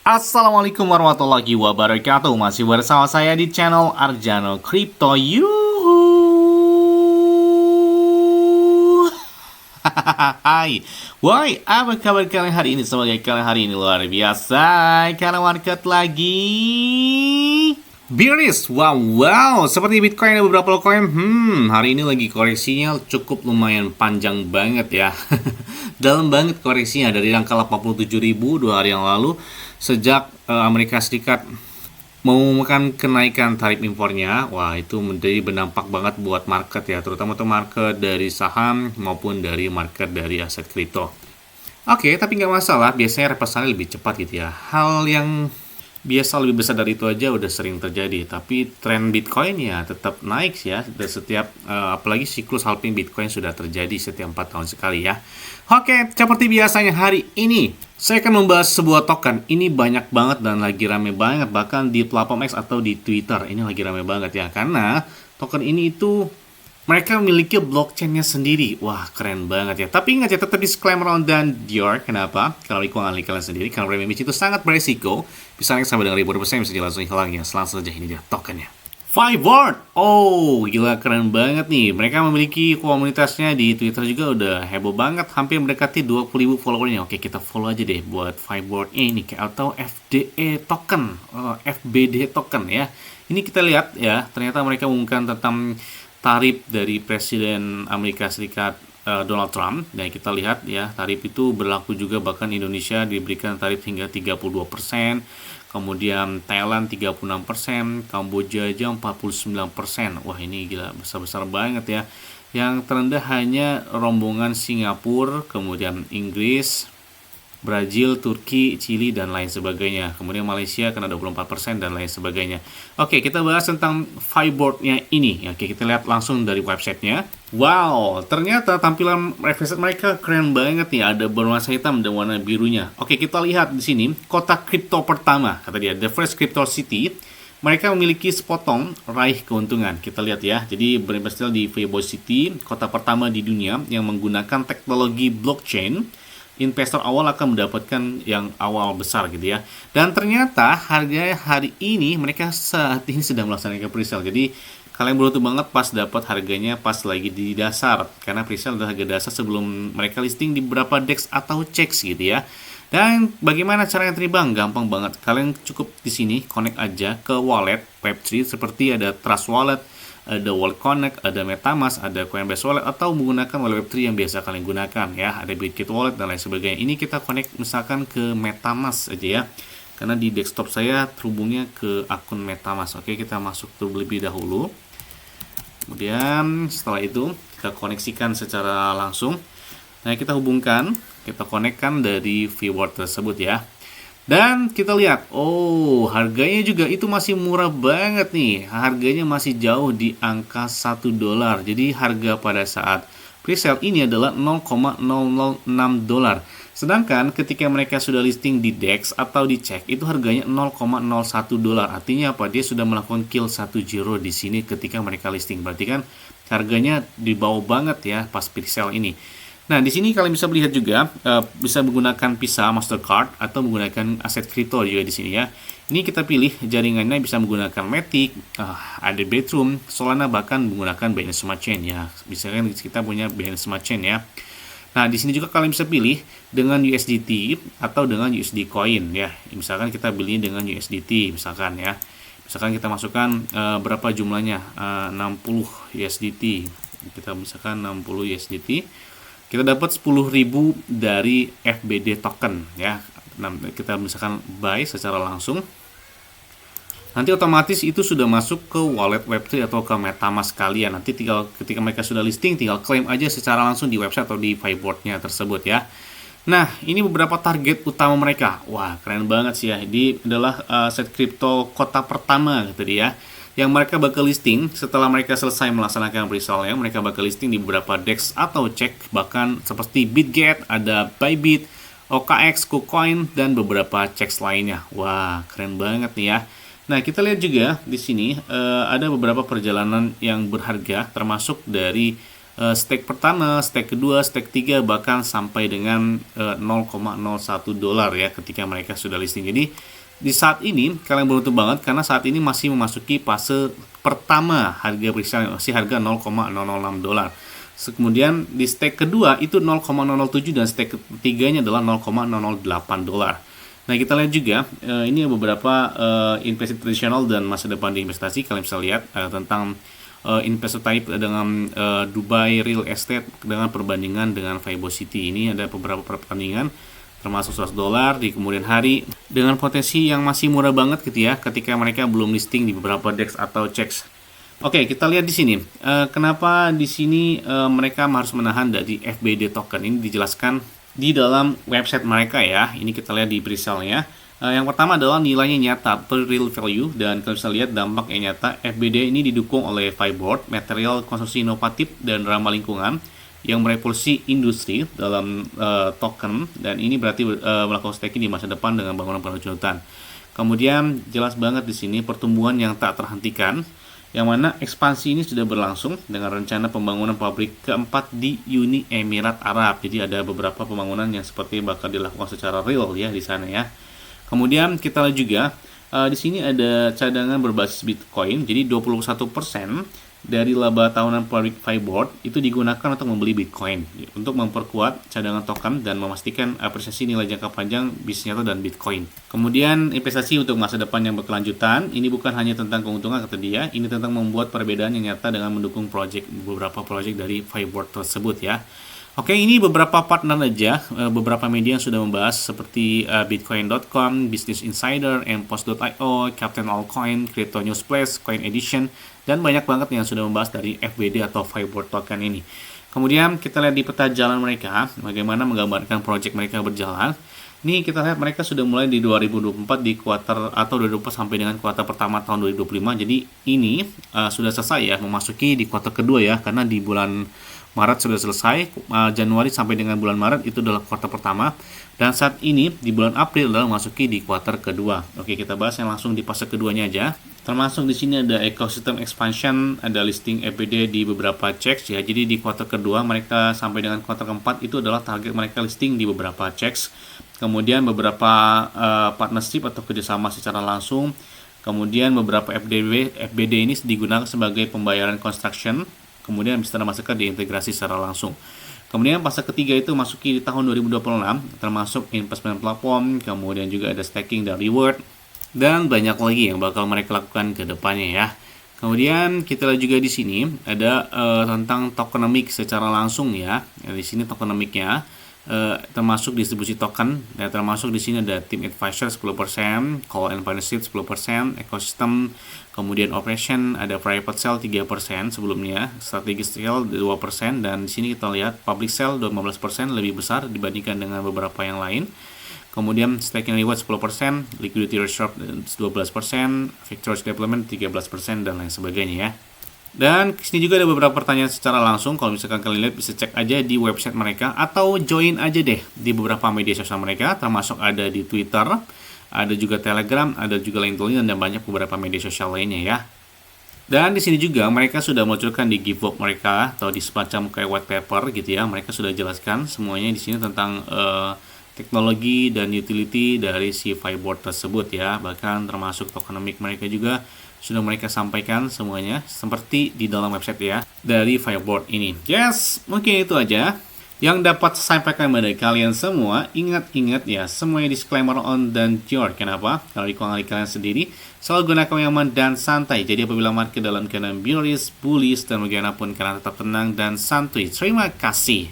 Assalamualaikum warahmatullahi wabarakatuh. Masih bersama saya di channel Arjano Crypto. Yuhu. Hai. Woi, apa kabar kalian hari ini? Semoga kalian hari ini luar biasa. Karena market lagi bearish. Wow. Seperti Bitcoin dan beberapa altcoin, hari ini lagi koreksinya cukup lumayan panjang banget ya. Dalam banget koreksinya dari angka 87.000 2 hari yang lalu. Sejak Amerika Serikat mengumumkan kenaikan tarif impornya, wah itu menjadi berdampak banget buat market ya, terutama untuk market dari saham maupun dari market dari aset kripto. Oke, tapi nggak masalah, biasanya reversalnya lebih cepat gitu ya. Hal yang biasa lebih besar dari itu aja udah sering terjadi, tapi tren Bitcoin ya tetap naik ya, setiap apalagi siklus halving Bitcoin sudah terjadi setiap 4 tahun sekali ya. Oke, seperti biasanya hari ini saya akan membahas sebuah token. Ini banyak banget dan lagi rame banget, bahkan di platform X atau di Twitter ini lagi rame banget ya, karena token ini itu mereka memiliki blockchain-nya sendiri. Wah, keren banget ya. Tapi ingat ya, tetap disclaimer on dan Dior. Kenapa? Kalau ikut ahli kalian sendiri, karena premium itu sangat beresiko. Bisa naik sampai dengan 1000%, bisa langsung hilang ya. Langsung saja, ini dia tokennya. Fiverr. Oh, gila keren banget nih. Mereka memiliki komunitasnya di Twitter juga udah heboh banget. Hampir mendekati 20.000 followernya. Oke, kita follow aja deh buat Fiverr ini. Atau FDE token. FBD token ya. Ini kita lihat ya, ternyata mereka mengumumkan tentang tarif dari Presiden Amerika Serikat Donald Trump. Dan kita lihat ya, tarif itu berlaku juga, bahkan Indonesia diberikan tarif hingga 32%, kemudian Thailand 36%, Kamboja aja 49%. Wah, ini gila besar-besar banget ya. Yang terendah hanya rombongan Singapura, kemudian Inggris, Brazil, Turki, Chili, dan lain sebagainya. Kemudian Malaysia kena 24% dan lain sebagainya. Oke, kita bahas tentang Fiverr-nya ini. Oke, kita lihat langsung dari websitenya. Wow, ternyata tampilan website mereka keren banget nih. Ada berwarna hitam dan warna birunya. Oke, kita lihat di sini kota kripto pertama. Kata dia, the first crypto city. Mereka memiliki sepotong raih keuntungan. Kita lihat ya. Jadi berinvestasi di Fiverr City, kota pertama di dunia yang menggunakan teknologi blockchain. Investor awal akan mendapatkan yang awal besar gitu ya. Dan ternyata harga hari ini mereka saat ini sedang melaksanakan presale. Jadi kalian beruntung banget pas dapat harganya pas lagi di dasar. Karena presale adalah harga dasar sebelum mereka listing di beberapa DEX atau CEX gitu ya. Dan bagaimana cara yang teribang? Gampang banget. Kalian cukup di sini connect aja ke wallet Web3 seperti ada Trust Wallet, ada Wallet Connect, ada MetaMask, ada Coinbase Wallet, atau menggunakan wallet Web3 yang biasa kalian gunakan ya, ada Bitkit Wallet dan lain sebagainya. Ini kita connect misalkan ke MetaMask aja ya, karena di desktop saya terhubungnya ke akun MetaMask. Oke, kita masuk terlebih dahulu. Kemudian setelah itu kita koneksikan secara langsung. Nah, kita hubungkan, kita konekkan dari Fiverr tersebut ya. Dan kita lihat, oh harganya juga itu masih murah banget nih. Harganya masih jauh di angka $1. Jadi harga pada saat presale ini adalah $0,006. Sedangkan ketika mereka sudah listing di DEX atau di CEX itu harganya $0,01. Artinya apa? Dia sudah melakukan kill 1 zero di sini ketika mereka listing. Berarti kan harganya di bawah banget ya pas presale ini. Nah, di sini kalian bisa melihat juga bisa menggunakan Visa, Mastercard, atau menggunakan aset kripto juga di sini ya. Ini kita pilih jaringannya bisa menggunakan Matic, ada Ethereum, Solana, bahkan menggunakan Binance Smart Chain ya. Misalkan kita punya Binance Smart Chain ya. Nah, di sini juga kalian bisa pilih dengan USDT atau dengan USD Coin ya. Misalkan kita beli dengan USDT misalkan ya. Misalkan kita masukkan berapa jumlahnya? 60 USDT. Kita misalkan 60 USDT. Kita dapat 10.000 dari FBD token ya. Nah, kita misalkan buy secara langsung. Nanti otomatis itu sudah masuk ke wallet Web3 atau ke MetaMask kalian. Nanti tinggal ketika mereka sudah listing tinggal klaim aja secara langsung di website atau di Fiverr-nya tersebut ya. Nah, ini beberapa target utama mereka. Wah, keren banget sih ya. Ini adalah aset kripto kota pertama gitu dia. Yang mereka bakal listing setelah mereka selesai melaksanakan presale-nya, mereka bakal listing di beberapa DEX atau CEX, bahkan seperti Bitget, ada Bybit, OKX, KuCoin, dan beberapa CEX lainnya. Wah, keren banget nih ya. Nah, kita lihat juga di sini ada beberapa perjalanan yang berharga, termasuk dari stake pertama, stake kedua, stake ketiga, bahkan sampai dengan 0,01 dolar ya ketika mereka sudah listing. Jadi di saat ini kalian beruntung banget karena saat ini masih memasuki fase pertama harga pre-sale masih harga 0,006 dolar. Kemudian di stake kedua itu 0,007 dan stake ketiganya adalah 0,008 dolar. Nah, kita lihat juga ini beberapa investasi tradisional dan masa depan di investasi. Kalian bisa lihat tentang investor type dengan Dubai Real Estate dengan perbandingan dengan Vibocity. Ini ada beberapa perbandingan termasuk 100 dolar di kemudian hari dengan potensi yang masih murah banget gitu ya ketika mereka belum listing di beberapa DEX atau CEX. Oke, kita lihat di sini. Kenapa di sini mereka harus menahan dari FBD token? Ini dijelaskan di dalam website mereka ya. Ini kita lihat di pre-sale-nya. Yang pertama adalah nilainya nyata atau real value, dan kalian bisa lihat dampaknya nyata. FBD ini didukung oleh Vyboard, material konsumsi inovatif dan ramah lingkungan yang merevolusi industri dalam token, dan ini berarti melakukan staking di masa depan dengan bangunan berkelanjutan. Kemudian jelas banget di sini pertumbuhan yang tak terhentikan, yang mana ekspansi ini sudah berlangsung dengan rencana pembangunan pabrik keempat di Uni Emirat Arab. Jadi ada beberapa pembangunan yang seperti bakal dilakukan secara real ya di sana ya. Kemudian kita lihat juga di sini ada cadangan berbasis Bitcoin. Jadi 21% dari laba tahunan pabrik Vyboard itu digunakan untuk membeli Bitcoin untuk memperkuat cadangan token dan memastikan apresiasi nilai jangka panjang bisnis nyata dan Bitcoin. Kemudian investasi untuk masa depan yang berkelanjutan, ini bukan hanya tentang keuntungan kata dia, ini tentang membuat perbedaan yang nyata dengan mendukung beberapa proyek dari Vyboard tersebut ya. Oke, ini beberapa partner aja, beberapa media yang sudah membahas seperti Bitcoin.com, Business Insider, Mpost.io, Captain Allcoin, Crypto News Plus, Coin Edition, dan banyak banget yang sudah membahas dari FBD atau Vyboard token ini. Kemudian kita lihat di peta jalan mereka, bagaimana menggambarkan proyek mereka berjalan. Ini kita lihat mereka sudah mulai di 2024 di kuartal atau 2024 sampai dengan kuartal pertama tahun 2025. Jadi ini sudah selesai ya, memasuki di kuartal kedua ya, karena di bulan Maret sudah selesai, Januari sampai dengan bulan Maret itu adalah kuartal pertama, dan saat ini di bulan April adalah memasuki di kuartal kedua. Oke, kita bahas yang langsung di fase keduanya aja. Termasuk di sini ada ecosystem expansion, ada listing FBD di beberapa CEX ya. Jadi di kuartal kedua mereka sampai dengan kuartal keempat itu adalah target mereka listing di beberapa CEX. Kemudian beberapa partnership atau kerjasama secara langsung. Kemudian beberapa FBD ini digunakan sebagai pembayaran construction. Kemudian bisa termasuk diintegrasi secara langsung. Kemudian fase ketiga itu masuki di tahun 2026, termasuk investment platform, kemudian juga ada staking dan reward, dan banyak lagi yang bakal mereka lakukan ke depannya ya. Kemudian kita lihat juga di sini ada tentang tokenomics secara langsung ya. Di sini tokenomicnya termasuk distribusi token, ya, termasuk di sini ada team advisor 10%, call and partnership 10%, ekosistem, kemudian operation ada private sale 3% sebelumnya, strategic sale 2%, dan di sini kita lihat public sale 15% lebih besar dibandingkan dengan beberapa yang lain. Kemudian staking reward 10%, liquidity reserve 12%, victorious development 13%, dan lain sebagainya ya. Dan sini juga ada beberapa pertanyaan secara langsung. Kalau misalkan kalian lihat bisa cek aja di website mereka atau join aja deh di beberapa media sosial mereka, termasuk ada di Twitter, ada juga Telegram, ada juga LinkedIn, dan banyak beberapa media sosial lainnya ya. Dan di sini juga mereka sudah meluncurkan di GitHub mereka atau di semacam kayak white paper gitu ya. Mereka sudah jelaskan semuanya di sini tentang teknologi dan utility dari si Vyboard tersebut ya. Bahkan termasuk tokenomic mereka juga sudah mereka sampaikan semuanya seperti di dalam website ya dari Vyboard ini. Yes, mungkin itu aja yang dapat saya sampaikan pada kalian semua. Ingat-ingat ya, semuanya disclaimer on dan your. Kenapa? Kalau di kalian sendiri, selalu gunakan yang aman dan santai. Jadi apabila market dalam keadaan bearish, bullish, dan bagaimanapun kalian tetap tenang dan santuy. Terima kasih.